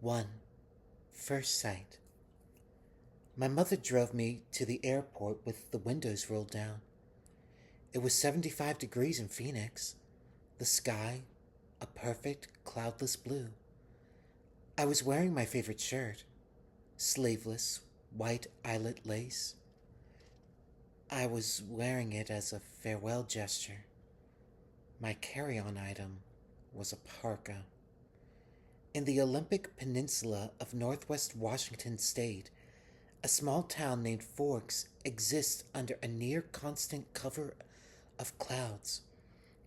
1. First sight. My mother drove me to the airport with the windows rolled down. It was 75 degrees in Phoenix. The sky, a perfect cloudless blue. I was wearing my favorite shirt, sleeveless, white eyelet lace. I was wearing it as a farewell gesture. My carry-on item was a parka. In the Olympic Peninsula of northwest Washington state, a small town named Forks exists under a near constant cover of clouds.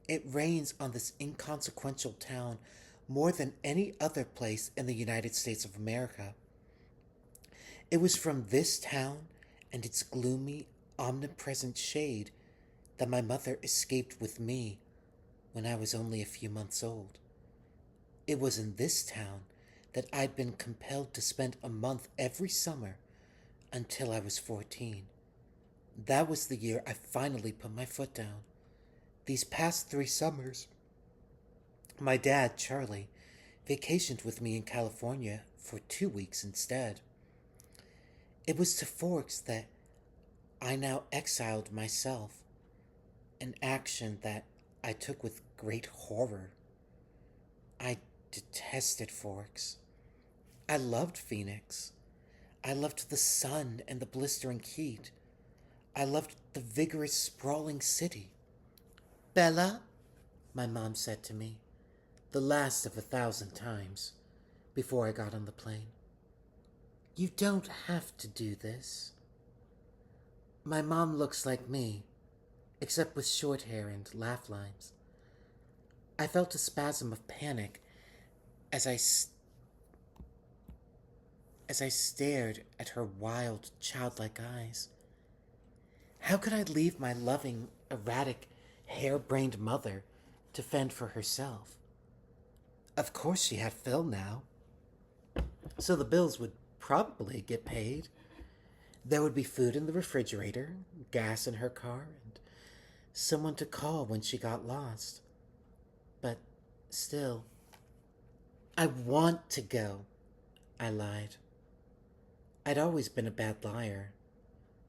It rains on this inconsequential town more than any other place in the United States of America. It was from this town and its gloomy, omnipresent shade that my mother escaped with me when I was only a few months old. It was in this town that I'd been compelled to spend a month every summer until I was 14. That was the year I finally put my foot down. These past 3 summers, my dad, Charlie, vacationed with me in California for 2 weeks instead. It was to Forks that I now exiled myself, an action that I took with great horror. I detested Forks. I loved Phoenix. I loved the sun and the blistering heat. I loved the vigorous, sprawling city. Bella, my mom said to me, the last of 1,000 times, before I got on the plane. You don't have to do this. My mom looks like me, except with short hair and laugh lines. I felt a spasm of panic as I stared at her wild, childlike eyes. How could I leave my loving, erratic, harebrained mother to fend for herself? Of course she had Phil now, so the bills would probably get paid. There would be food in the refrigerator, gas in her car, and someone to call when she got lost. But still, I want to go, I lied. I'd always been a bad liar,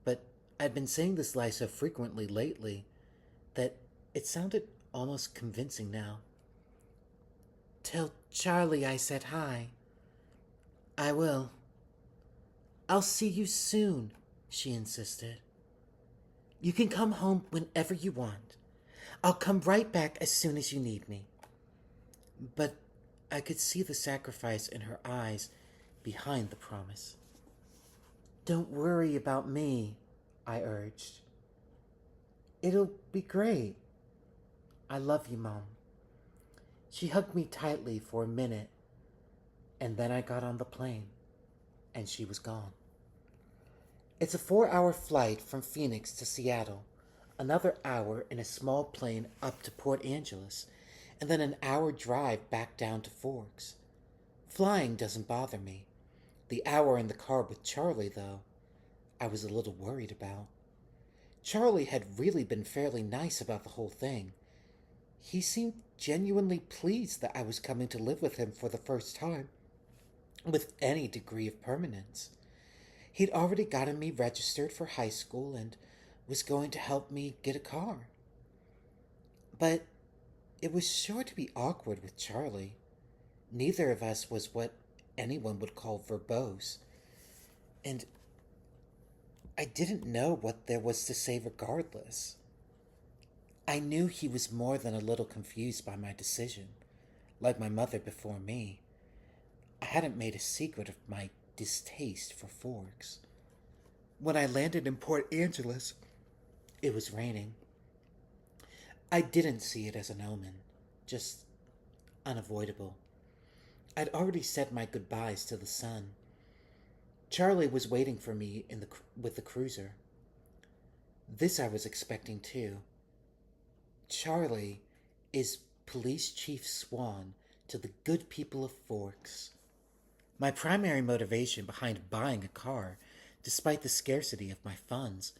but I'd been saying this lie so frequently lately that it sounded almost convincing now. Tell Charlie I said hi. I will. I'll see you soon, she insisted. You can come home whenever you want. I'll come right back as soon as you need me. But I could see the sacrifice in her eyes behind the promise. Don't worry about me, I urged. It'll be great. I love you, Mom. She hugged me tightly for a minute, and then I got on the plane, and she was gone. It's a 4-hour flight from Phoenix to Seattle, another hour in a small plane up to Port Angeles, and then an hour drive back down to Forks. Flying doesn't bother me. The hour in the car with Charlie, though, I was a little worried about. Charlie had really been fairly nice about the whole thing. He seemed genuinely pleased that I was coming to live with him for the first time, with any degree of permanence. He'd already gotten me registered for high school and was going to help me get a car. But it was sure to be awkward with Charlie. Neither of us was what anyone would call verbose, and I didn't know what there was to say regardless. I knew he was more than a little confused by my decision, like my mother before me. I hadn't made a secret of my distaste for Forks. When I landed in Port Angeles, it was raining. I didn't see it as an omen, just unavoidable. I'd already said my goodbyes to the sun. Charlie was waiting for me with the cruiser. This I was expecting too. Charlie is Police Chief Swan to the good people of Forks. My primary motivation behind buying a car, despite the scarcity of my funds,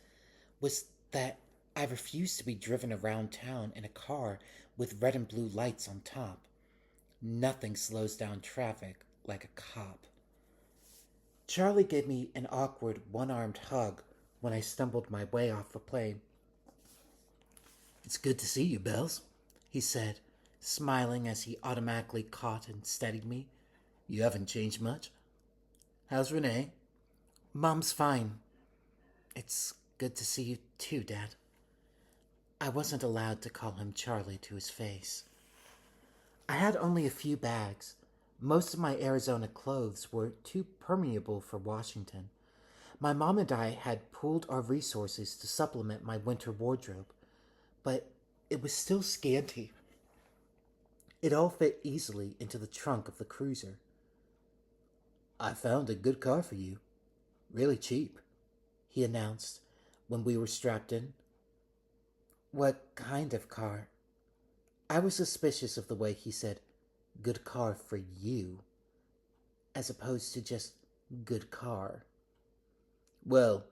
was that I refused to be driven around town in a car with red and blue lights on top. Nothing slows down traffic like a cop. Charlie gave me an awkward one-armed hug when I stumbled my way off the plane. "It's good to see you, Bells," he said, smiling as he automatically caught and steadied me. "You haven't changed much. How's Renee?" "Mom's fine. It's good to see you too, Dad." I wasn't allowed to call him Charlie to his face. I had only a few bags. Most of my Arizona clothes were too permeable for Washington. My mom and I had pooled our resources to supplement my winter wardrobe, but it was still scanty. It all fit easily into the trunk of the cruiser. "I found a good car for you. Really cheap," he announced when we were strapped in. "What kind of car?" I was suspicious of the way he said, "good car for you," as opposed to just good car. "Well,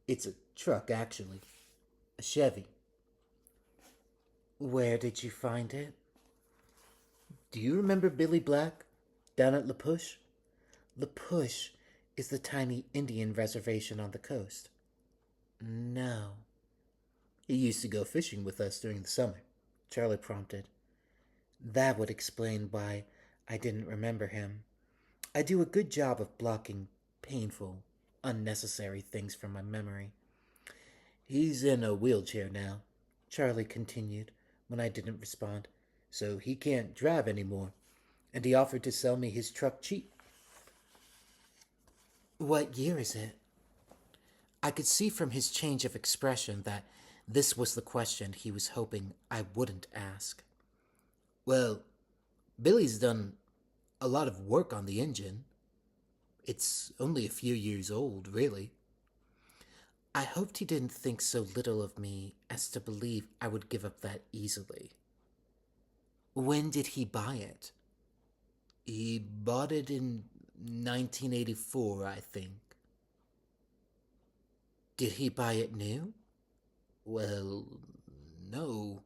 it's a truck, actually. A Chevy." "Where did you find it?" "Do you remember Billy Black down at La Push?" La Push is the tiny Indian reservation on the coast. "No." "He used to go fishing with us during the summer," Charlie prompted. That would explain why I didn't remember him. I do a good job of blocking painful, unnecessary things from my memory. "He's in a wheelchair now," Charlie continued when I didn't respond, "so he can't drive anymore, and he offered to sell me his truck cheap." "What year is it?" I could see from his change of expression that this was the question he was hoping I wouldn't ask. "Well, Billy's done a lot of work on the engine. It's only a few years old, really." I hoped he didn't think so little of me as to believe I would give up that easily. "When did he buy it?" "He bought it in 1984, I think." "Did he buy it new?" "Well, no.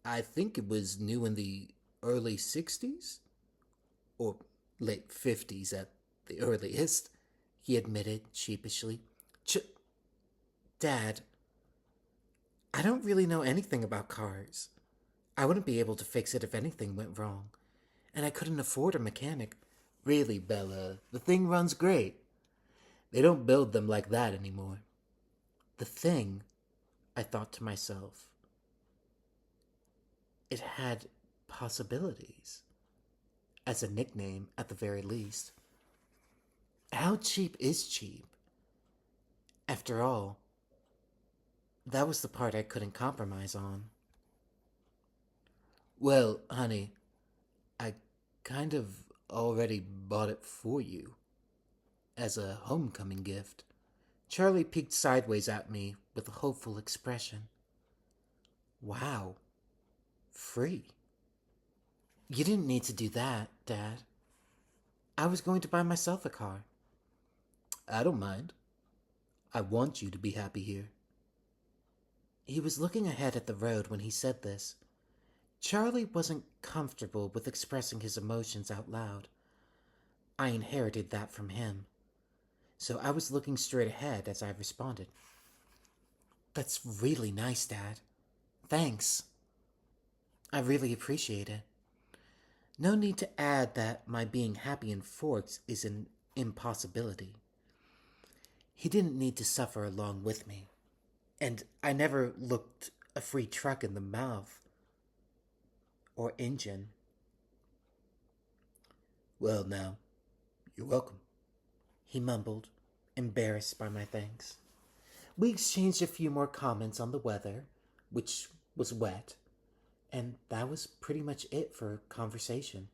I think it was new in the early 60s? Or late 50s at the earliest," he admitted sheepishly. Dad, I don't really know anything about cars. I wouldn't be able to fix it if anything went wrong, and I couldn't afford a mechanic." "Really, Bella, the thing runs great. They don't build them like that anymore." The thing, I thought to myself. It had possibilities. As a nickname, at the very least. How cheap is cheap? After all, that was the part I couldn't compromise on. "Well, honey, I kind of already bought it for you. As a homecoming gift." Charlie peeked sideways at me with a hopeful expression. "Wow. Free." "You didn't need to do that, Dad. I was going to buy myself a car." "I don't mind. I want you to be happy here." He was looking ahead at the road when he said this. Charlie wasn't comfortable with expressing his emotions out loud. I inherited that from him. So I was looking straight ahead as I responded. "That's really nice, Dad. Thanks. I really appreciate it. No need to add that my being happy in Forks is an impossibility. He didn't need to suffer along with me, and I never looked a free truck in the mouth or engine." "Well, now, you're welcome," he mumbled, embarrassed by my thanks. We exchanged a few more comments on the weather, which was wet, and that was pretty much it for conversation.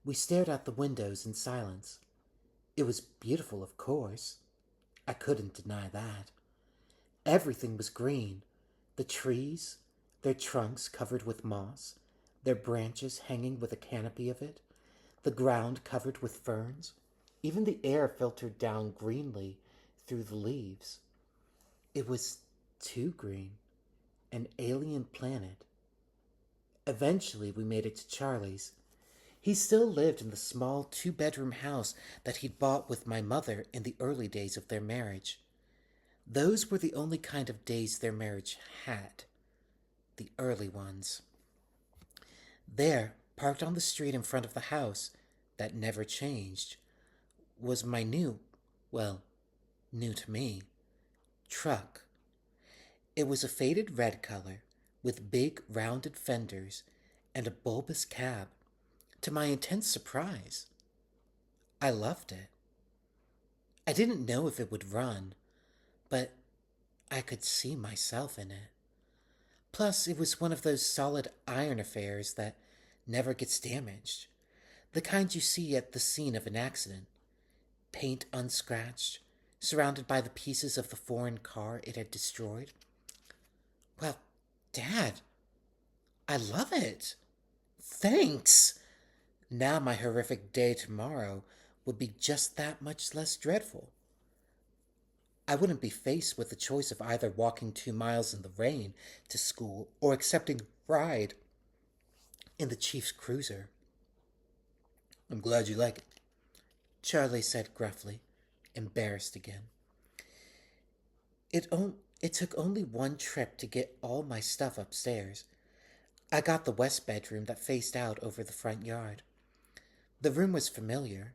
We stared out the windows in silence. It was beautiful, of course. I couldn't deny that. Everything was green. The trees, their trunks covered with moss, their branches hanging with a canopy of it, the ground covered with ferns. Even the air filtered down greenly through the leaves. It was too green. An alien planet. Eventually, we made it to Charlie's. He still lived in the small two-bedroom house that he'd bought with my mother in the early days of their marriage. Those were the only kind of days their marriage had, the early ones. There, parked on the street in front of the house, that never changed, was my well, new to me, truck. It was a faded red color, with big rounded fenders and a bulbous cab. To my intense surprise, I loved it. I didn't know if it would run, but I could see myself in it. Plus, it was one of those solid iron affairs that never gets damaged. The kind you see at the scene of an accident. Paint unscratched, surrounded by the pieces of the foreign car it had destroyed. Well, Dad, I love it. Thanks. Now my horrific day tomorrow would be just that much less dreadful. I wouldn't be faced with the choice of either walking 2 miles in the rain to school or accepting a ride in the Chief's cruiser. I'm glad you like it, Charlie said gruffly, embarrassed again. It took only one trip to get all my stuff upstairs. I got the west bedroom that faced out over the front yard. The room was familiar.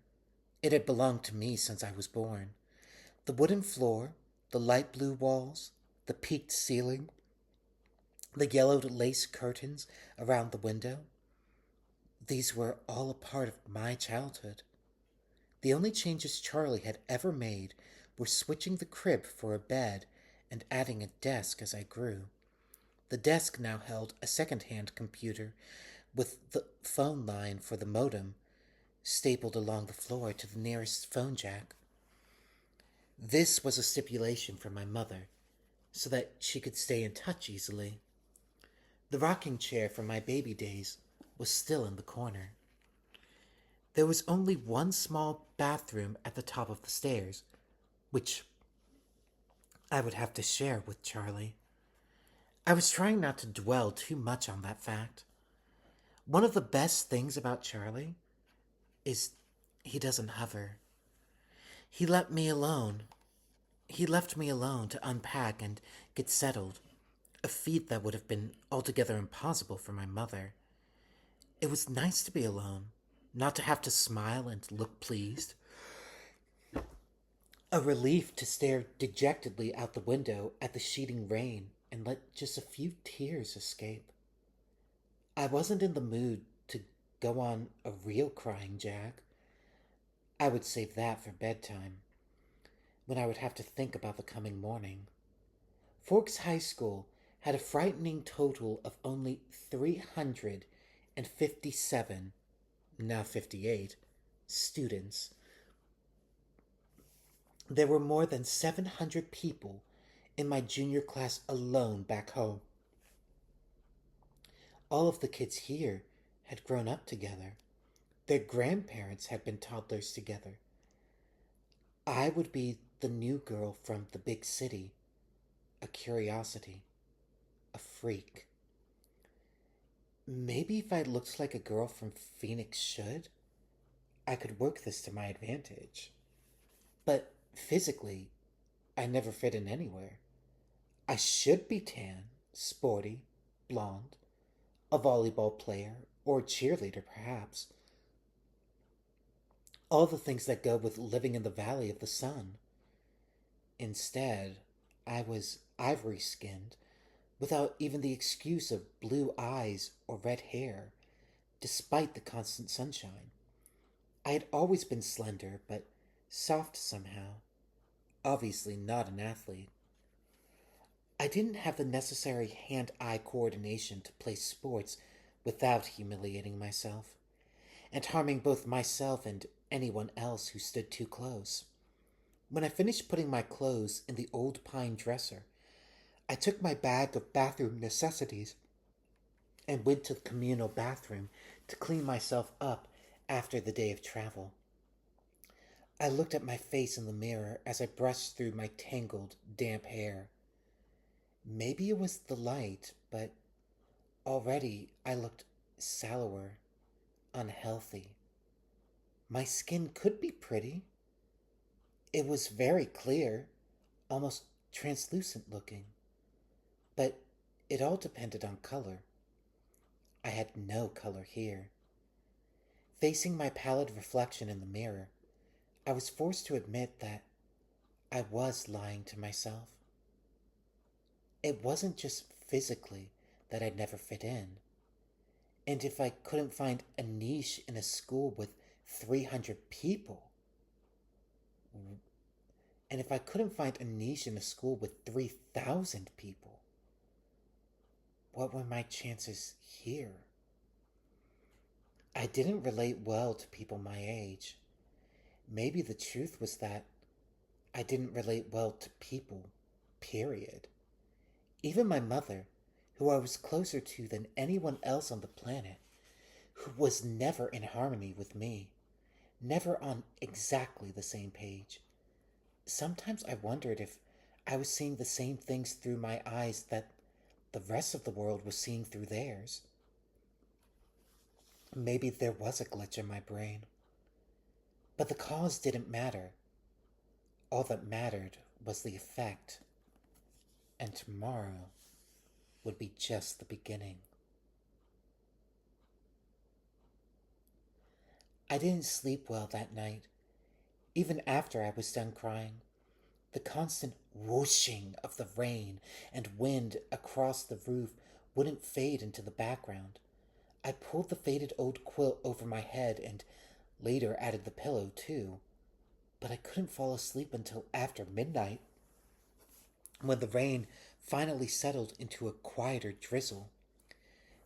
It had belonged to me since I was born. The wooden floor, the light blue walls, the peaked ceiling, the yellowed lace curtains around the window. These were all a part of my childhood. The only changes Charlie had ever made were switching the crib for a bed and adding a desk as I grew. The desk now held a second-hand computer with the phone line for the modem stapled along the floor to the nearest phone jack. This was a stipulation from my mother, so that she could stay in touch easily. The rocking chair from my baby days was still in the corner. There was only one small bathroom at the top of the stairs, which I would have to share with Charlie. I was trying not to dwell too much on that fact. One of the best things about Charlie is he doesn't hover. He let me alone. He left me alone to unpack and get settled, a feat that would have been altogether impossible for my mother. It was nice to be alone, not to have to smile and look pleased. A relief to stare dejectedly out the window at the sheeting rain and let just a few tears escape. I wasn't in the mood to go on a real crying jag. I would save that for bedtime, when I would have to think about the coming morning. Forks High School had a frightening total of only 357, now 58, students. There were more than 700 people in my junior class alone back home. All of the kids here had grown up together. Their grandparents had been toddlers together. I would be the new girl from the big city, a curiosity, a freak. Maybe if I looked like a girl from Phoenix should, I could work this to my advantage. But physically, I never fit in anywhere. I should be tan, sporty, blonde, a volleyball player, or a cheerleader perhaps. All the things that go with living in the Valley of the Sun. Instead, I was ivory-skinned, without even the excuse of blue eyes or red hair, despite the constant sunshine. I had always been slender, but soft somehow. Obviously not an athlete. I didn't have the necessary hand-eye coordination to play sports without humiliating myself, and harming both myself and anyone else who stood too close. When I finished putting my clothes in the old pine dresser, I took my bag of bathroom necessities and went to the communal bathroom to clean myself up after the day of travel. I looked at my face in the mirror as I brushed through my tangled, damp hair. Maybe it was the light, but already I looked sallower, unhealthy. My skin could be pretty. It was very clear, almost translucent looking, but it all depended on color. I had no color here. Facing my pallid reflection in the mirror, I was forced to admit that I was lying to myself. It wasn't just physically that I'd never fit in. And if I couldn't find a niche in a school with 300 people, and if I couldn't find a niche in a school with 3,000 people, what were my chances here? I didn't relate well to people my age. Maybe the truth was that I didn't relate well to people, period. Even my mother, who I was closer to than anyone else on the planet, who was never in harmony with me, never on exactly the same page. Sometimes I wondered if I was seeing the same things through my eyes that the rest of the world was seeing through theirs. Maybe there was a glitch in my brain. But the cause didn't matter. All that mattered was the effect. And tomorrow would be just the beginning. I didn't sleep well that night, even after I was done crying. The constant whooshing of the rain and wind across the roof wouldn't fade into the background. I pulled the faded old quilt over my head and later added the pillow too, but I couldn't fall asleep until after midnight, when the rain finally settled into a quieter drizzle.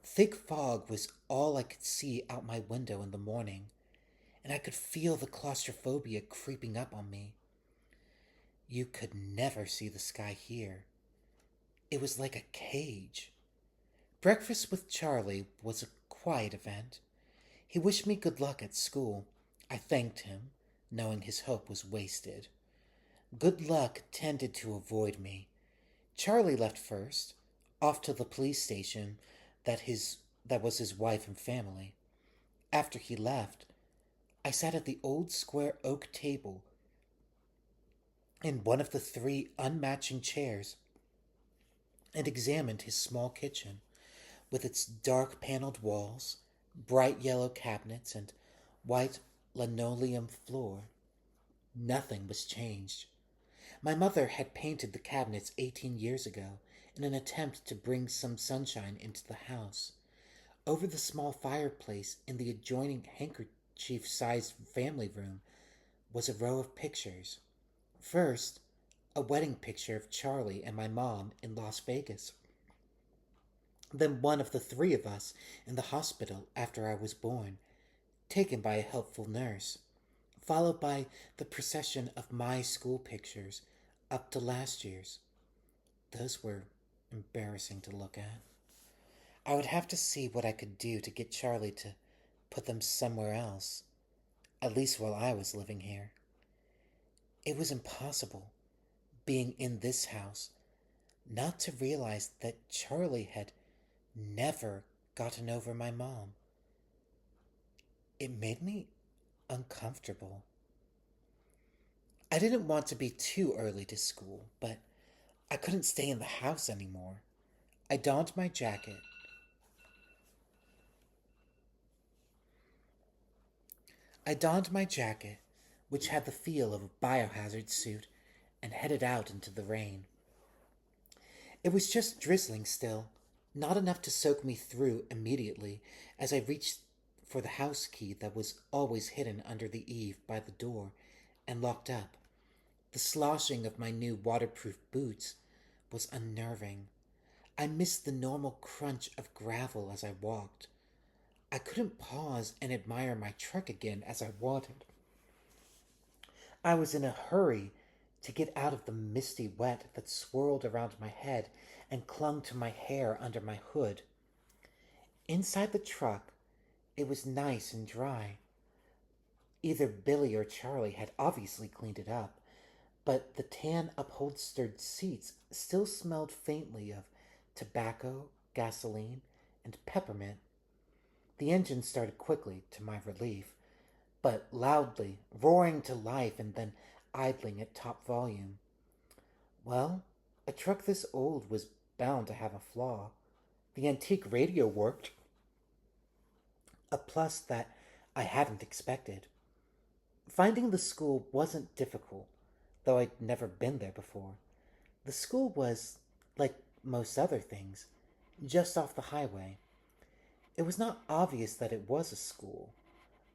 Thick fog was all I could see out my window in the morning, and I could feel the claustrophobia creeping up on me. You could never see the sky here. It was like a cage. Breakfast with Charlie was a quiet event. He wished me good luck at school. I thanked him, knowing his hope was wasted. Good luck tended to avoid me. Charlie left first, off to the police station that was his wife and family. After he left, I sat at the old square oak table in one of the three unmatching chairs and examined his small kitchen with its dark paneled walls, bright yellow cabinets, and white linoleum floor. Nothing was changed. My mother had painted the cabinets 18 years ago in an attempt to bring some sunshine into the house. Over the small fireplace in the adjoining handkerchief-sized family room was a row of pictures. First, a wedding picture of Charlie and my mom in Las Vegas. Then one of the three of us in the hospital after I was born, taken by a helpful nurse, followed by the procession of my school pictures up to last year's. Those were embarrassing to look at. I would have to see what I could do to get Charlie to put them somewhere else, at least while I was living here. It was impossible, being in this house, not to realize that Charlie had never gotten over my mom. It made me uncomfortable. I didn't want to be too early to school, but I couldn't stay in the house anymore. I donned my jacket. I donned my jacket, which had the feel of a biohazard suit, and headed out into the rain. It was just drizzling still, not enough to soak me through immediately as I reached for the house key that was always hidden under the eave by the door and locked up. The sloshing of my new waterproof boots was unnerving. I missed the normal crunch of gravel as I walked. I couldn't pause and admire my truck again as I wanted. I was in a hurry to get out of the misty wet that swirled around my head and clung to my hair under my hood. Inside the truck, it was nice and dry. Either Billy or Charlie had obviously cleaned it up, but the tan upholstered seats still smelled faintly of tobacco, gasoline, and peppermint. The engine started quickly, to my relief, but loudly, roaring to life and then idling at top volume. Well, a truck this old was bound to have a flaw. The antique radio worked, a plus that I hadn't expected. Finding the school wasn't difficult, though I'd never been there before. The school was, like most other things, just off the highway. It was not obvious that it was a school.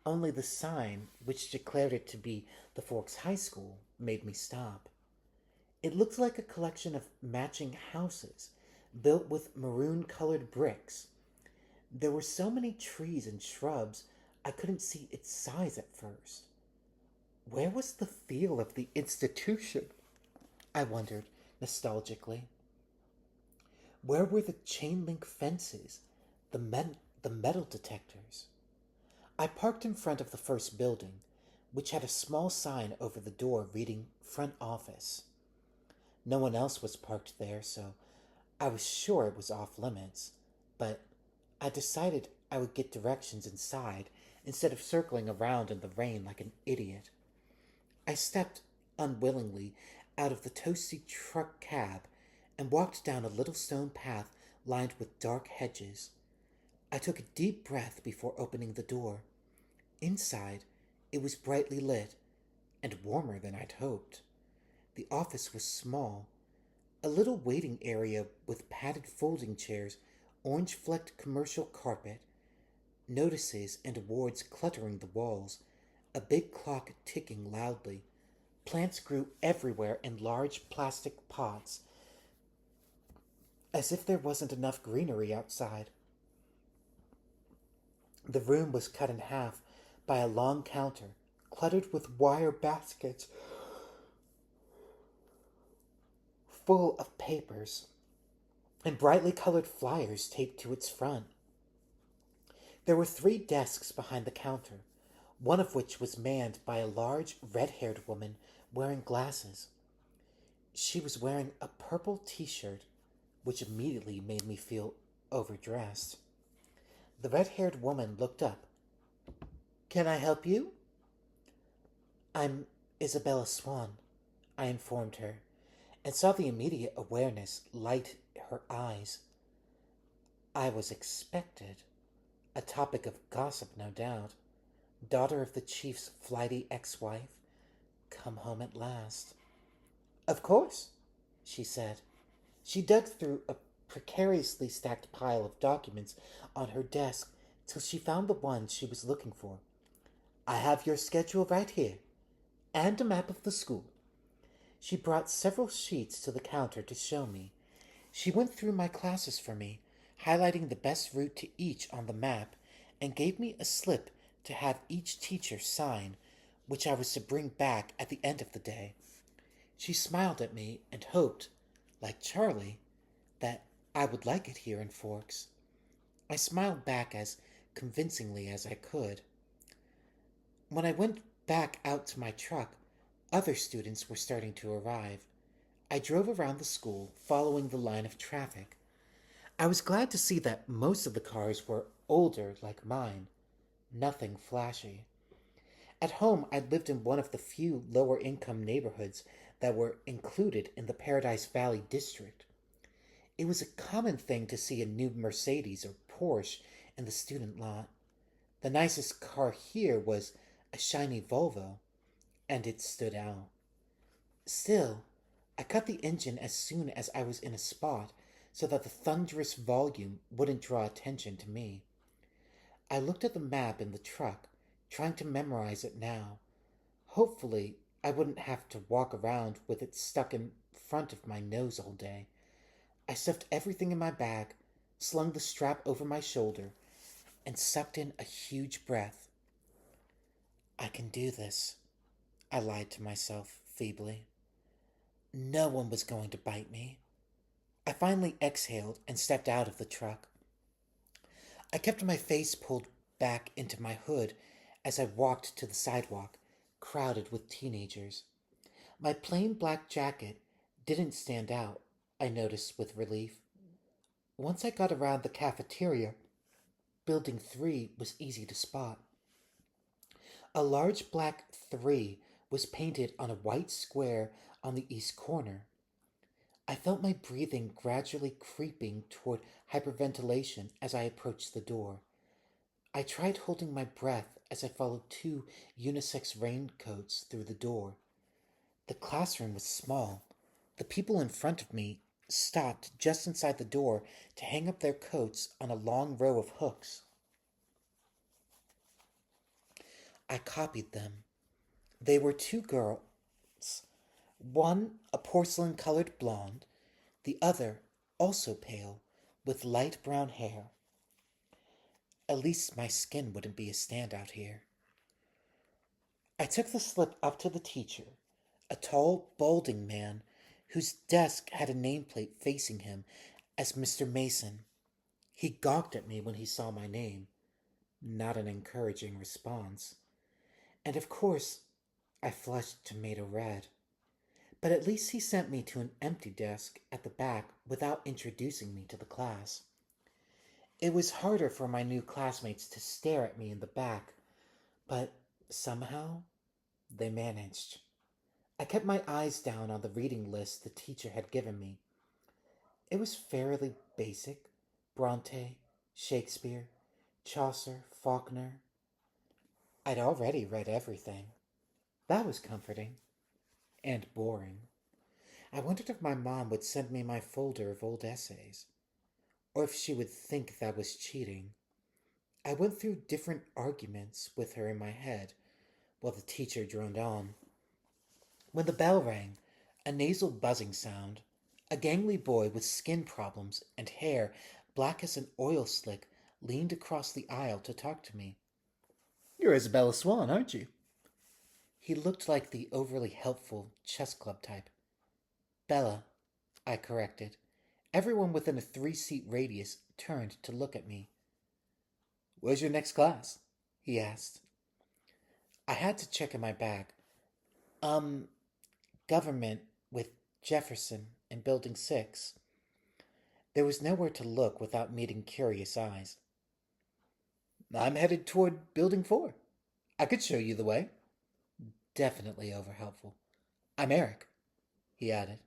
Only the sign, which declared it to be the Forks High School, made me stop. It looked like a collection of matching houses, built with maroon colored bricks. There were so many trees and shrubs, I couldn't see its size at first. Where was the feel of the institution? I wondered nostalgically. Where were the chain link fences, the metal detectors? I parked in front of the first building, which had a small sign over the door reading Front Office. No one else was parked there, so I was sure it was off limits, but I decided I would get directions inside instead of circling around in the rain like an idiot. I stepped unwillingly out of the toasty truck cab and walked down a little stone path lined with dark hedges. I took a deep breath before opening the door. Inside, it was brightly lit and warmer than I'd hoped. The office was small, a little waiting area with padded folding chairs, orange flecked commercial carpet, notices and awards cluttering the walls, a big clock ticking loudly. Plants grew everywhere in large plastic pots, as if there wasn't enough greenery outside. The room was cut in half by a long counter, cluttered with wire baskets full of papers and brightly colored flyers taped to its front. There were 3 desks behind the counter, one of which was manned by a large red-haired woman wearing glasses. She was wearing a purple t-shirt, which immediately made me feel overdressed. The red-haired woman looked up. "Can I help you?" "I'm Isabella Swan," I informed her, and saw the immediate awareness light her eyes. I was expected. A topic of gossip, no doubt. Daughter of the chief's flighty ex-wife, come home at last. "Of course," she said. She dug through a precariously stacked pile of documents on her desk till she found the one she was looking for. "I have your schedule right here, and a map of the school." She brought several sheets to the counter to show me. She went through my classes for me, highlighting the best route to each on the map, and gave me a slip to have each teacher sign, which I was to bring back at the end of the day. She smiled at me and hoped, like Charlie, that I would like it here in Forks. I smiled back as convincingly as I could. When I went back out to my truck, other students were starting to arrive. I drove around the school, following the line of traffic. I was glad to see that most of the cars were older like mine, nothing flashy. At home, I'd lived in one of the few lower income neighborhoods that were included in the Paradise Valley district. It was a common thing to see a new Mercedes or Porsche in the student lot. The nicest car here was a shiny Volvo, and it stood out. Still, I cut the engine as soon as I was in a spot so that the thunderous volume wouldn't draw attention to me. I looked at the map in the truck, trying to memorize it now. Hopefully, I wouldn't have to walk around with it stuck in front of my nose all day. I stuffed everything in my bag, slung the strap over my shoulder, and sucked in a huge breath. "I can do this," I lied to myself feebly. No one was going to bite me. I finally exhaled and stepped out of the truck. I kept my face pulled back into my hood as I walked to the sidewalk, crowded with teenagers. My plain black jacket didn't stand out, I noticed with relief. Once I got around the cafeteria, Building 3 was easy to spot. A large black 3 was painted on a white square on the east corner. I felt my breathing gradually creeping toward hyperventilation as I approached the door. I tried holding my breath as I followed two unisex raincoats through the door. The classroom was small. The people in front of me stopped just inside the door to hang up their coats on a long row of hooks. I copied them. They were two girls, one a porcelain colored blonde, the other also pale, with light brown hair. At least my skin wouldn't be a standout here. I took the slip up to the teacher, a tall, balding man whose desk had a nameplate facing him as Mr. Mason. He gawked at me when he saw my name. Not an encouraging response. And of course, I flushed tomato red. But at least he sent me to an empty desk at the back without introducing me to the class. It was harder for my new classmates to stare at me in the back, but somehow they managed. I kept my eyes down on the reading list the teacher had given me. It was fairly basic: Bronte, Shakespeare, Chaucer, Faulkner. I'd already read everything. That was comforting and boring. I wondered if my mom would send me my folder of old essays, or if she would think that was cheating. I went through different arguments with her in my head while the teacher droned on. When the bell rang, a nasal buzzing sound, a gangly boy with skin problems and hair black as an oil slick leaned across the aisle to talk to me. You're Isabella Swan, aren't you? He looked like the overly helpful chess club type. Bella, I corrected. Everyone within a 3-seat radius turned to look at me. Where's your next class? He asked. I had to check in my bag. Government with Jefferson in Building 6. There was nowhere to look without meeting curious eyes. I'm headed toward Building 4. I could show you the way. Definitely overhelpful. I'm Eric, he added.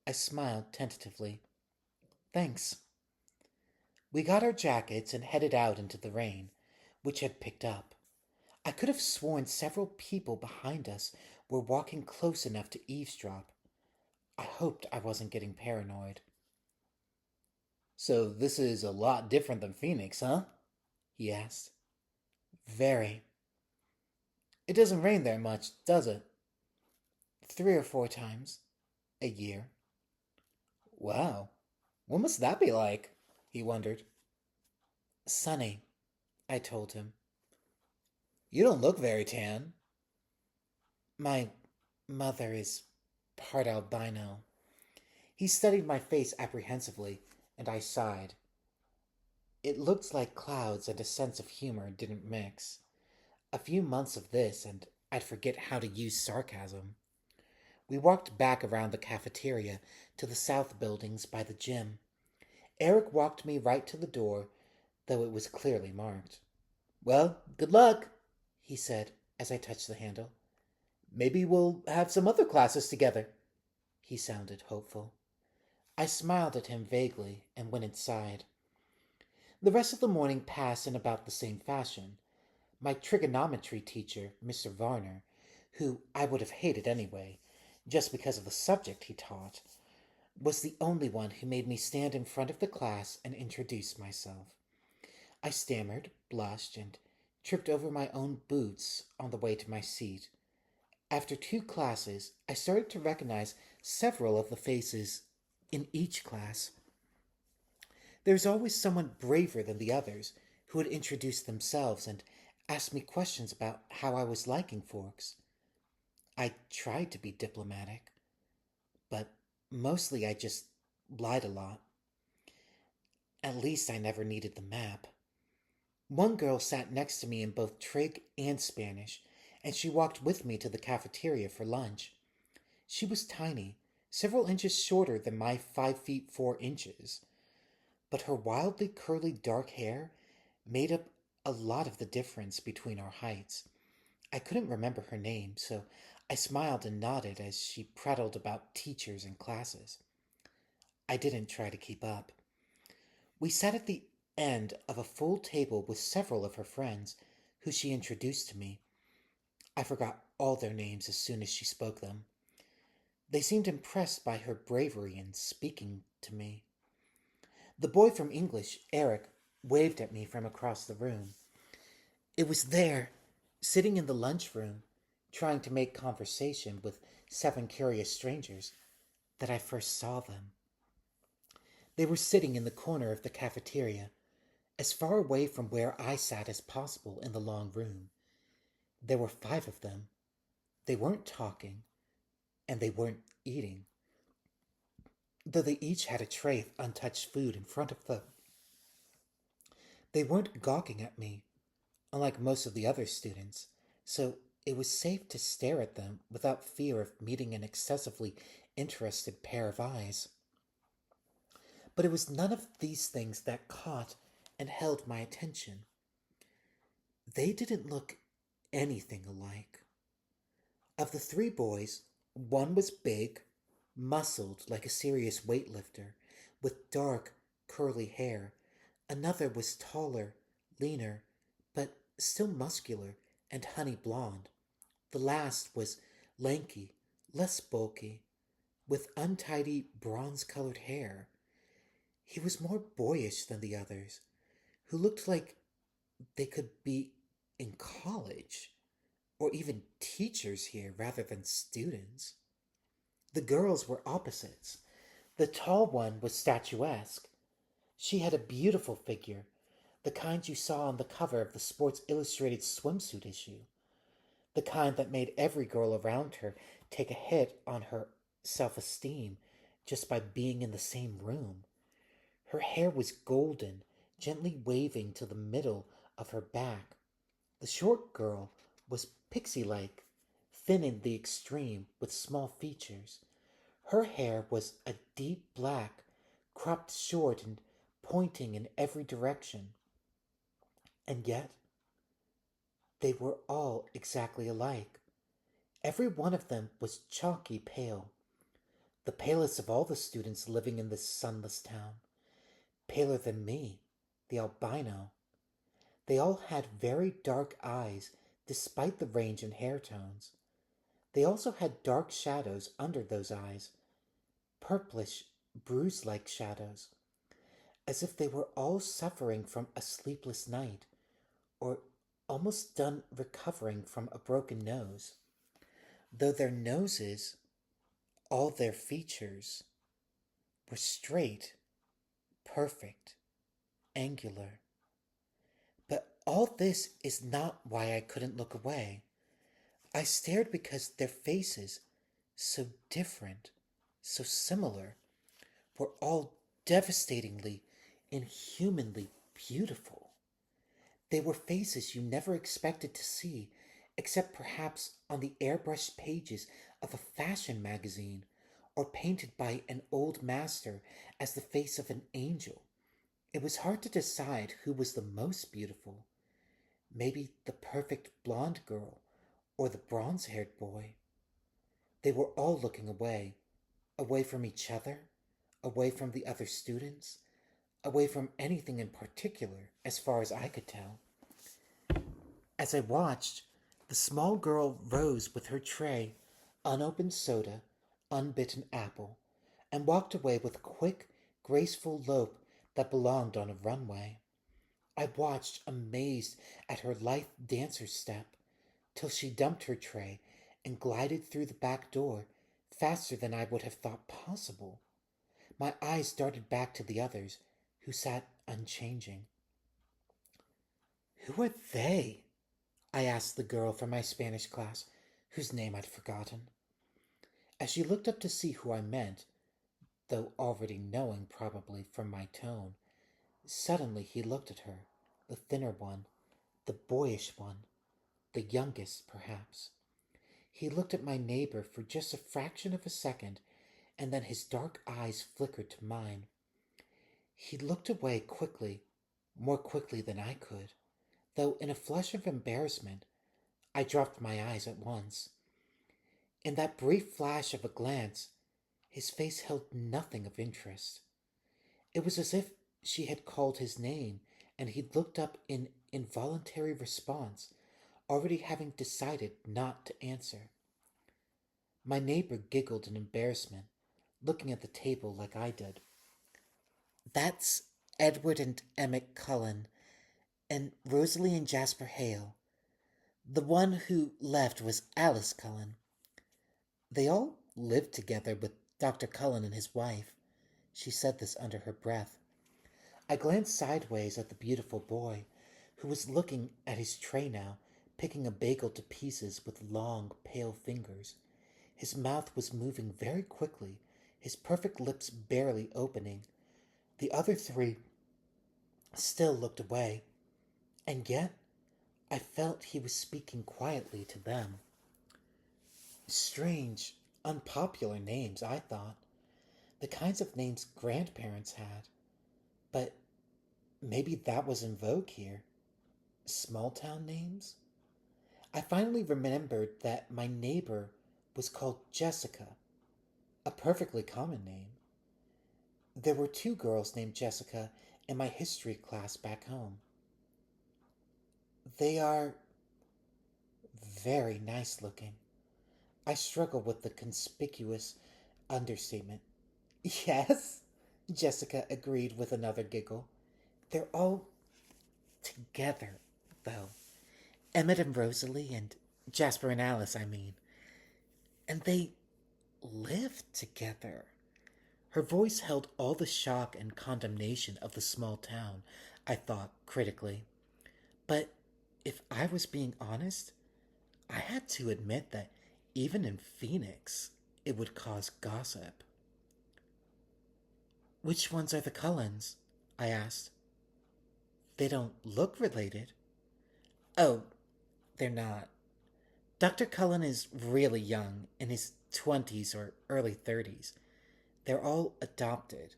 I smiled tentatively. Thanks. We got our jackets and headed out into the rain, which had picked up. I could have sworn several people behind us were walking close enough to eavesdrop. I hoped I wasn't getting paranoid. So this is a lot different than Phoenix, huh? He asked. Very. It doesn't rain there much, does it? 3 or 4 times a year. Wow. What must that be like? He wondered. Sunny, I told him. You don't look very tan. My mother is part albino. He studied my face apprehensively, and I sighed. It looked like clouds and a sense of humor didn't mix. A few months of this, and I'd forget how to use sarcasm. We walked back around the cafeteria to the south buildings by the gym. Eric walked me right to the door, though it was clearly marked. Well, good luck, he said as I touched the handle. Maybe we'll have some other classes together. He sounded hopeful. I smiled at him vaguely and went inside. The rest of the morning passed in about the same fashion. My trigonometry teacher, Mr. Varner, who I would have hated anyway, just because of the subject he taught, was the only one who made me stand in front of the class and introduce myself. I stammered, blushed, and tripped over my own boots on the way to my seat. After 2 classes, I started to recognize several of the faces in each class. There's always someone braver than the others who would introduce themselves and ask me questions about how I was liking Forks. I tried to be diplomatic, but mostly I just lied a lot. At least I never needed the map. One girl sat next to me in both trig and Spanish, and she walked with me to the cafeteria for lunch. She was tiny, several inches shorter than my 5 feet 4 inches, but her wildly curly dark hair made up a lot of the difference between our heights. I couldn't remember her name, so I smiled and nodded as she prattled about teachers and classes. I didn't try to keep up. We sat at the end of a full table with several of her friends, who she introduced to me. I forgot all their names as soon as she spoke them. They seemed impressed by her bravery in speaking to me. The boy from English, Eric, waved at me from across the room. It was there, sitting in the lunchroom, trying to make conversation with seven curious strangers, that I first saw them. They were sitting in the corner of the cafeteria, as far away from where I sat as possible in the long room. There were five of them. They weren't talking, and they weren't eating, though they each had a tray of untouched food in front of them. They weren't gawking at me, unlike most of the other students, so it was safe to stare at them without fear of meeting an excessively interested pair of eyes. But it was none of these things that caught and held my attention. They didn't look anything alike. Of the three boys, one was big, muscled like a serious weightlifter, with dark, curly hair. Another was taller, leaner, but still muscular and honey blonde. The last was lanky, less bulky, with untidy bronze colored hair. He was more boyish than the others, who looked like they could be in college, or even teachers here rather than students. The girls were opposites. The tall one was statuesque. She had a beautiful figure, the kind you saw on the cover of the Sports Illustrated swimsuit issue, the kind that made every girl around her take a hit on her self esteem just by being in the same room. Her hair was golden, gently waving to the middle of her back. The short girl was pixie like, thin in the extreme with small features. Her hair was a deep black, cropped short and pointing in every direction. And yet, they were all exactly alike. Every one of them was chalky pale, the palest of all the students living in this sunless town, paler than me, the albino. They all had very dark eyes despite the range in hair tones. They also had dark shadows under those eyes, purplish, bruise like shadows, as if they were all suffering from a sleepless night, or almost done recovering from a broken nose, though their noses, all their features, were straight, perfect, angular. But all this is not why I couldn't look away. I stared because their faces, so different, so similar, were all devastatingly, inhumanly beautiful. They were faces you never expected to see, except perhaps on the airbrushed pages of a fashion magazine, or painted by an old master as the face of an angel. It was hard to decide who was the most beautiful. Maybe the perfect blonde girl, or the bronze haired boy. They were all looking away, away from each other, away from the other students, away from anything in particular, as far as I could tell. As I watched, the small girl rose with her tray, unopened soda, unbitten apple, and walked away with a quick, graceful lope that belonged on a runway. I watched, amazed at her lithe dancer step, till she dumped her tray and glided through the back door faster than I would have thought possible. My eyes darted back to the others, who sat unchanging. Who are they? I asked the girl from my Spanish class, whose name I'd forgotten. As she looked up to see who I meant, though already knowing probably from my tone, suddenly he looked at her, the thinner one, the boyish one, the youngest, perhaps. He looked at my neighbor for just a fraction of a second, and then his dark eyes flickered to mine. He looked away quickly, more quickly than I could, though in a flush of embarrassment I dropped my eyes at once. In that brief flash of a glance, his face held nothing of interest. It was as if she had called his name and he'd looked up in involuntary response, already having decided not to answer. My neighbor giggled in embarrassment, looking at the table like I did. That's Edward and Emmett Cullen, and Rosalie and Jasper Hale. The one who left was Alice Cullen. They all lived together with Dr. Cullen and his wife. She said this under her breath. I glanced sideways at the beautiful boy, who was looking at his tray now, picking a bagel to pieces with long, pale fingers. His mouth was moving very quickly, his perfect lips barely opening. The other three still looked away, and yet I felt he was speaking quietly to them. Strange, unpopular names, I thought. The kinds of names grandparents had. But maybe that was in vogue here. Small town names? I finally remembered that my neighbor was called Jessica, a perfectly common name. There were two girls named Jessica in my history class back home. They are very nice looking. I struggle with the conspicuous understatement. Yes, Jessica agreed with another giggle. They're all together, though. Emmett and Rosalie, and Jasper and Alice, I mean. And they live together. Her voice held all the shock and condemnation of the small town, I thought critically. But if I was being honest, I had to admit that even in Phoenix, it would cause gossip. Which ones are the Cullens? I asked. They don't look related. Oh, they're not. Dr. Cullen is really young, in his 20s or early 30s. They're all adopted.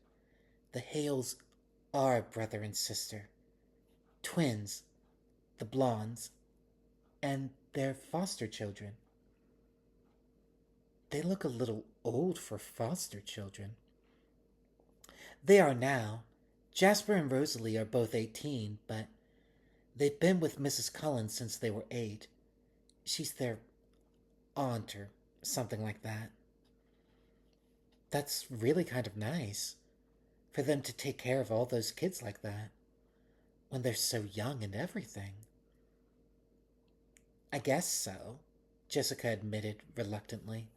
The Hales are brother and sister. Twins, the blondes, and their foster children. They look a little old for foster children. They are now. Jasper and Rosalie are both 18, but they've been with Mrs. Cullen since they were 8. She's their aunt or something like that. That's really kind of nice for them to take care of all those kids like that when they're so young and everything. I guess so, Jessica admitted reluctantly,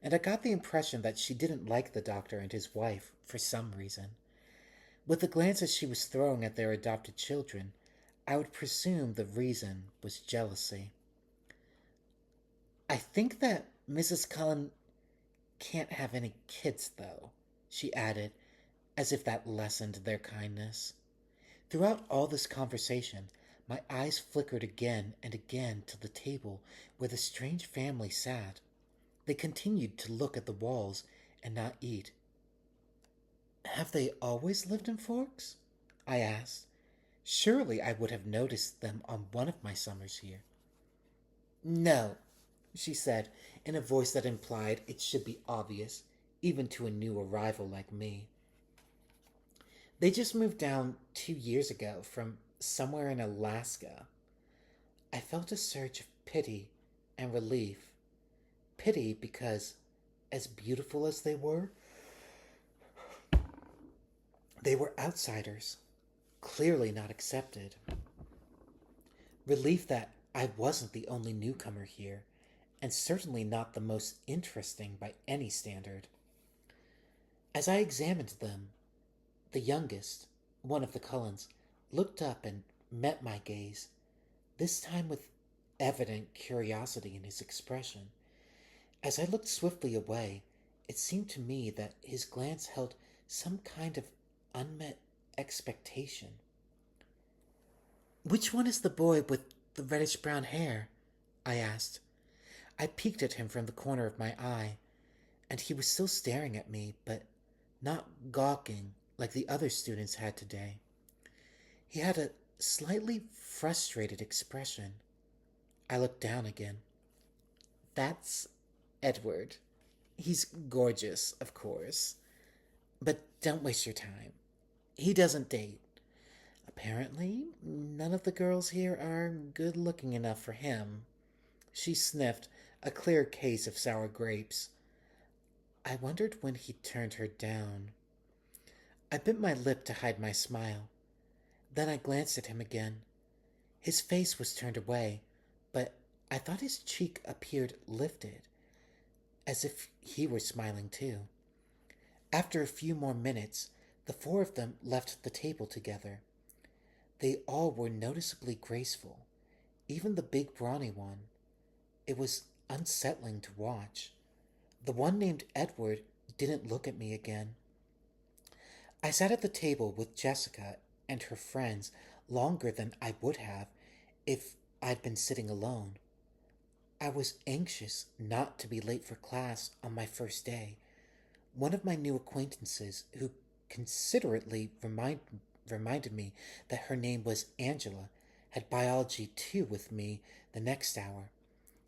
and I got the impression that she didn't like the doctor and his wife for some reason. With the glances she was throwing at their adopted children, I would presume the reason was jealousy. I think that Mrs. Cullen can't have any kids, though, she added, as if that lessened their kindness. Throughout all this conversation, my eyes flickered again and again to the table where the strange family sat. They continued to look at the walls and not eat. Have they always lived in Forks? I asked. Surely I would have noticed them on one of my summers here. No, she said, in a voice that implied it should be obvious, even to a new arrival like me. They just moved down 2 years ago from somewhere in Alaska. I felt a surge of pity and relief. Pity because, as beautiful as they were outsiders, clearly not accepted. Relief that I wasn't the only newcomer here, and certainly not the most interesting by any standard. As I examined them, the youngest, one of the Cullens, looked up and met my gaze, this time with evident curiosity in his expression. As I looked swiftly away, it seemed to me that his glance held some kind of unmet expectation. Which one is the boy with the reddish brown hair? I asked. I peeked at him from the corner of my eye, and he was still staring at me, but not gawking like the other students had today. He had a slightly frustrated expression. I looked down again. That's Edward. He's gorgeous, of course. But don't waste your time. He doesn't date. Apparently, none of the girls here are good looking enough for him. She sniffed, a clear case of sour grapes. I wondered when he turned her down. I bit my lip to hide my smile. Then I glanced at him again. His face was turned away, but I thought his cheek appeared lifted, as if he were smiling too. After a few more minutes, the four of them left the table together. They all were noticeably graceful, even the big brawny one. It was unsettling to watch. The one named Edward didn't look at me again. I sat at the table with Jessica and her friends longer than I would have if I'd been sitting alone. I was anxious not to be late for class on my first day. One of my new acquaintances, who considerately reminded me that her name was Angela, had biology 2 with me the next hour.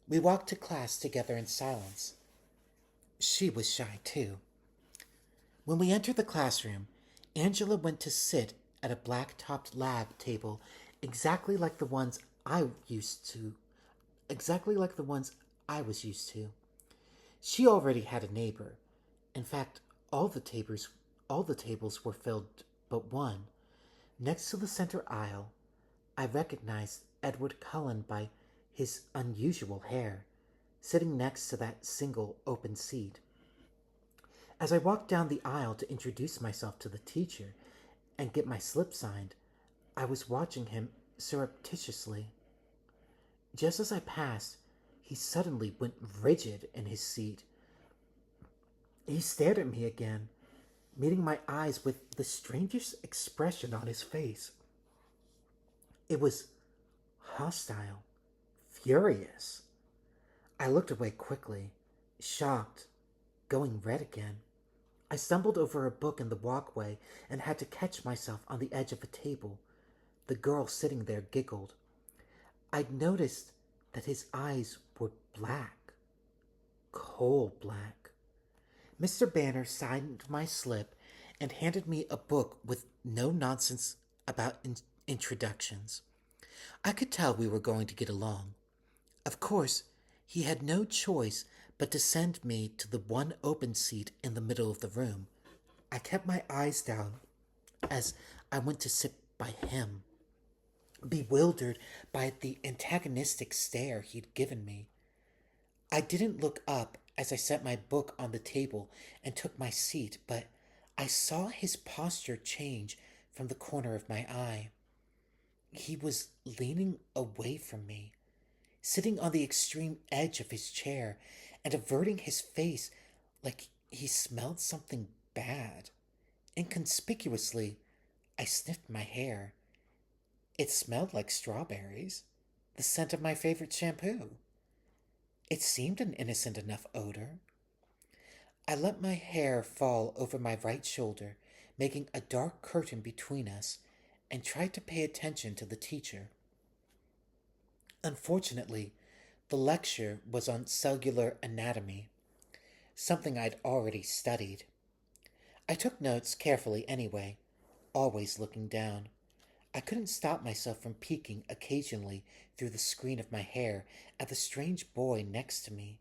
We walked to class together in silence. She was shy too. When we entered the classroom, Angela went to sit at a black-topped lab table exactly like the ones I used to exactly like the ones I was used to. She already had a neighbor. In fact, all the tables were filled but one. Next to the center aisle, I recognized Edward Cullen by his unusual hair, sitting next to that single open seat. As I walked down the aisle to introduce myself to the teacher and get my slip signed, I was watching him surreptitiously. Just as I passed, he suddenly went rigid in his seat. He stared at me again, meeting my eyes with the strangest expression on his face. It was hostile, furious. I looked away quickly, shocked, going red again. I stumbled over a book in the walkway and had to catch myself on the edge of a table. The girl sitting there giggled. I'd noticed that his eyes were black, coal black. Mr. Banner signed my slip and handed me a book with no nonsense about introductions. I could tell we were going to get along. Of course, he had no choice but to send me to the one open seat in the middle of the room. I kept my eyes down as I went to sit by him, bewildered by the antagonistic stare he'd given me. I didn't look up as I set my book on the table and took my seat, but I saw his posture change from the corner of my eye. He was leaning away from me, sitting on the extreme edge of his chair and averting his face like he smelled something bad. Inconspicuously, I sniffed my hair. It smelled like strawberries, the scent of my favorite shampoo. It seemed an innocent enough odor. I let my hair fall over my right shoulder, making a dark curtain between us, and tried to pay attention to the teacher. Unfortunately, the lecture was on cellular anatomy, something I'd already studied. I took notes carefully anyway, always looking down. I couldn't stop myself from peeking occasionally through the screen of my hair at the strange boy next to me.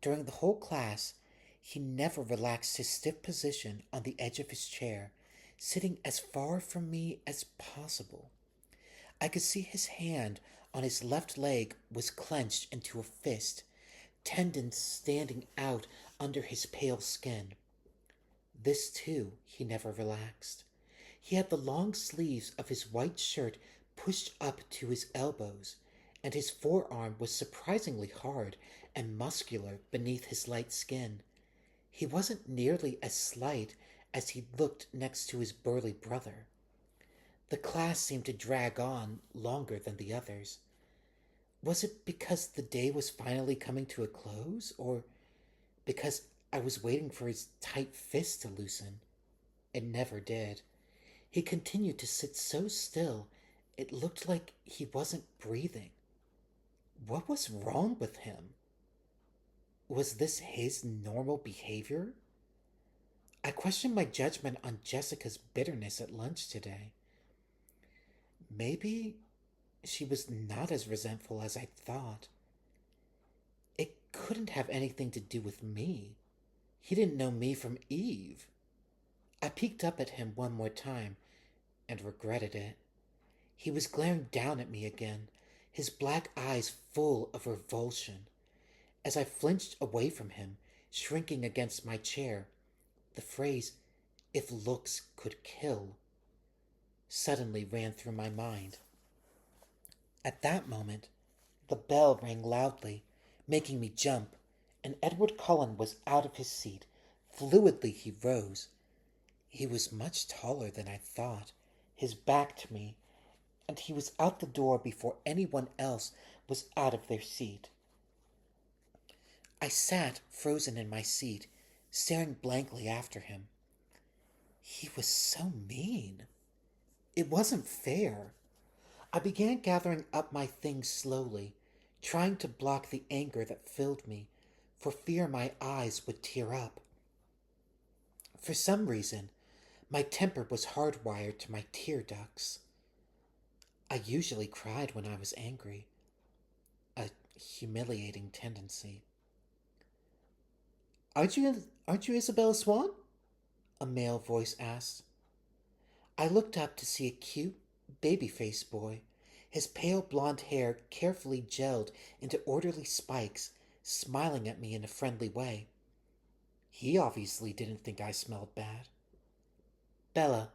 During the whole class, he never relaxed his stiff position on the edge of his chair, sitting as far from me as possible. I could see his hand on his left leg was clenched into a fist, tendons standing out under his pale skin. This, too, he never relaxed. He had the long sleeves of his white shirt pushed up to his elbows, and his forearm was surprisingly hard and muscular beneath his light skin. He wasn't nearly as slight as he looked next to his burly brother. The class seemed to drag on longer than the others. Was it because the day was finally coming to a close, or because I was waiting for his tight fist to loosen? It never did. He continued to sit so still, it looked like he wasn't breathing. What was wrong with him? Was this his normal behavior? I questioned my judgment on Jessica's bitterness at lunch today. Maybe she was not as resentful as I thought. It couldn't have anything to do with me. He didn't know me from Eve. I peeked up at him one more time and regretted it. He was glaring down at me again, his black eyes full of revulsion. As I flinched away from him, shrinking against my chair, the phrase, "if looks could kill," suddenly ran through my mind. At that moment, the bell rang loudly, making me jump, and Edward Cullen was out of his seat. Fluidly he rose. He was much taller than I thought, his back to me, and he was out the door before anyone else was out of their seat. I sat frozen in my seat, staring blankly after him. He was so mean. It wasn't fair. I began gathering up my things slowly, trying to block the anger that filled me, for fear my eyes would tear up. For some reason, my temper was hardwired to my tear ducts. I usually cried when I was angry, a humiliating tendency. Aren't you Isabella Swan?" a male voice asked. I looked up to see a cute, baby-faced boy, his pale blonde hair carefully gelled into orderly spikes, smiling at me in a friendly way. He obviously didn't think I smelled bad. "Bella,"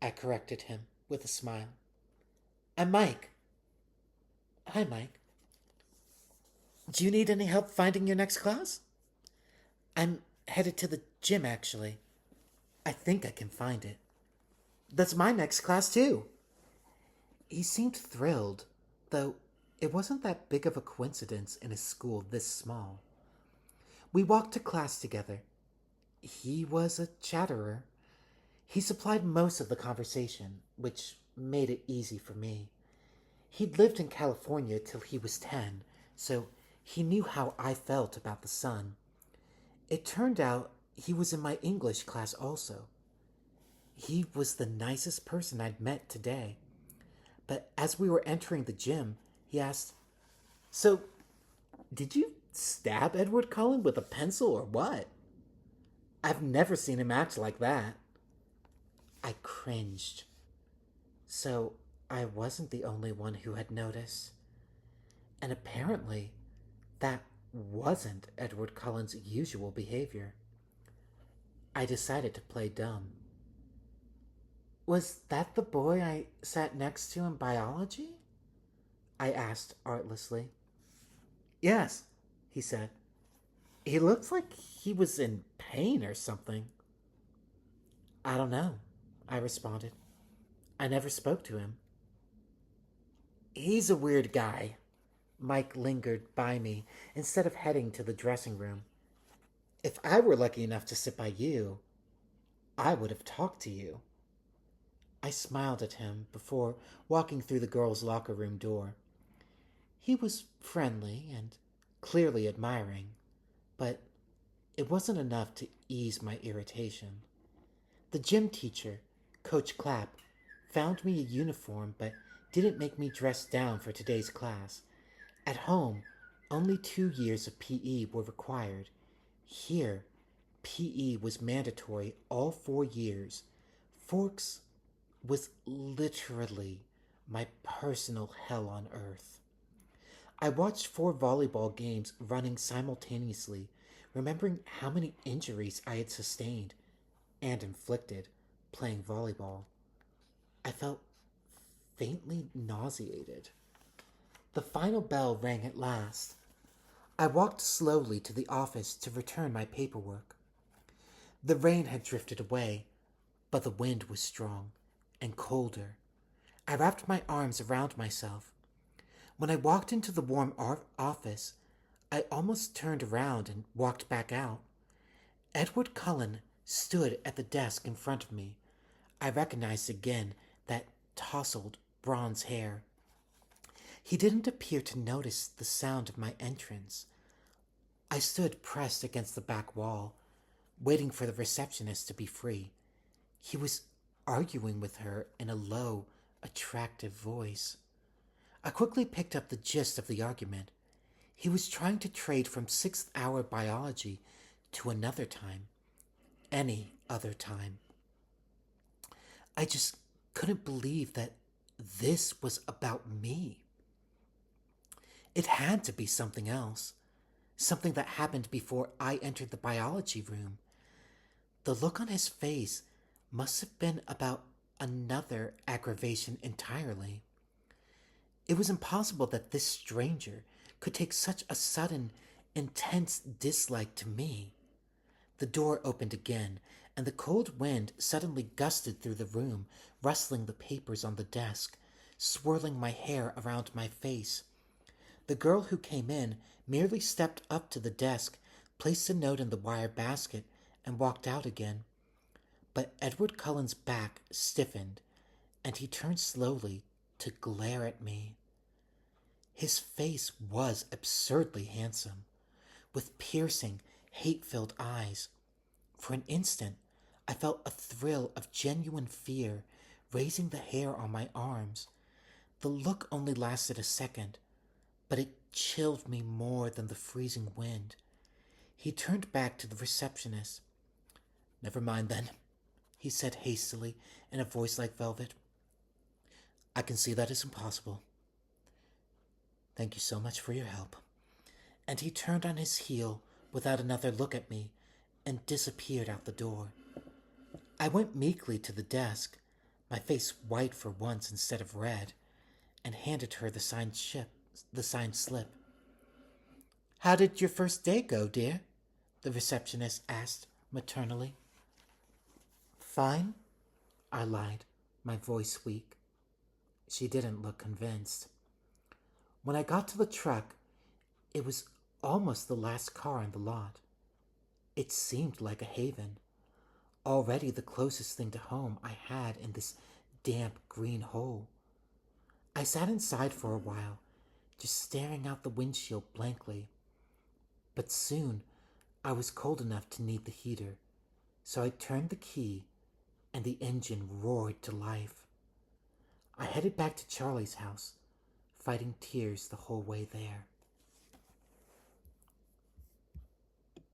I corrected him with a smile. "I'm Mike." "Hi, Mike. Do you need any help finding your next class?" "I'm headed to the gym, actually. I think I can find it." "That's my next class, too." He seemed thrilled, though it wasn't that big of a coincidence in a school this small. We walked to class together. He was a chatterer. He supplied most of the conversation, which made it easy for me. He'd lived in California till he was 10, so he knew how I felt about the sun. It turned out he was in my English class also. He was the nicest person I'd met today. But as we were entering the gym, he asked, "So, did you stab Edward Cullen with a pencil or what? I've never seen him act like that." I cringed. So I wasn't the only one who had noticed. And apparently, that wasn't Edward Cullen's usual behavior. I decided to play dumb. "Was that the boy I sat next to in biology?" I asked artlessly. "Yes," he said. "He looked like he was in pain or something." "I don't know," I responded. "I never spoke to him." "He's a weird guy." Mike lingered by me instead of heading to the dressing room. "If I were lucky enough to sit by you, I would have talked to you." I smiled at him before walking through the girls' locker room door. He was friendly and clearly admiring, but it wasn't enough to ease my irritation. The gym teacher, Coach Clapp, found me a uniform but didn't make me dress down for today's class. At home, only 2 years of PE were required. Here, PE was mandatory all 4 years. Forks was literally my personal hell on earth. I watched 4 volleyball games running simultaneously, remembering how many injuries I had sustained and inflicted playing volleyball. I felt faintly nauseated. The final bell rang at last. I walked slowly to the office to return my paperwork. The rain had drifted away, but the wind was strong and colder. I wrapped my arms around myself. When I walked into the warm office, I almost turned around and walked back out. Edward Cullen stood at the desk in front of me. I recognized again that tousled bronze hair. He didn't appear to notice the sound of my entrance. I stood pressed against the back wall, waiting for the receptionist to be free. He was arguing with her in a low, attractive voice. I quickly picked up the gist of the argument. He was trying to trade from sixth hour biology to another time, any other time. I just couldn't believe that this was about me. It had to be something else, something that happened before I entered the biology room. The look on his face must have been about another aggravation entirely. It was impossible that this stranger could take such a sudden, intense dislike to me. The door opened again, and the cold wind suddenly gusted through the room, rustling the papers on the desk, swirling my hair around my face. The girl who came in merely stepped up to the desk, placed a note in the wire basket, and walked out again. But Edward Cullen's back stiffened, and he turned slowly to glare at me. His face was absurdly handsome, with piercing, hate-filled eyes. For an instant, I felt a thrill of genuine fear raising the hair on my arms. The look only lasted a second, but it chilled me more than the freezing wind. He turned back to the receptionist. "Never mind then," he said hastily in a voice like velvet. "I can see that is impossible. Thank you so much for your help." And he turned on his heel without another look at me and disappeared out the door. I went meekly to the desk, my face white for once instead of red, and handed her the signed slip. "How did your first day go, dear?" the receptionist asked maternally. "Fine," I lied, my voice weak. She didn't look convinced. When I got to the truck, it was almost the last car in the lot. It seemed like a haven, already the closest thing to home I had in this damp green hole. I sat inside for a while, just staring out the windshield blankly. But soon I was cold enough to need the heater, so I turned the key and the engine roared to life. I headed back to Charlie's house, fighting tears the whole way there.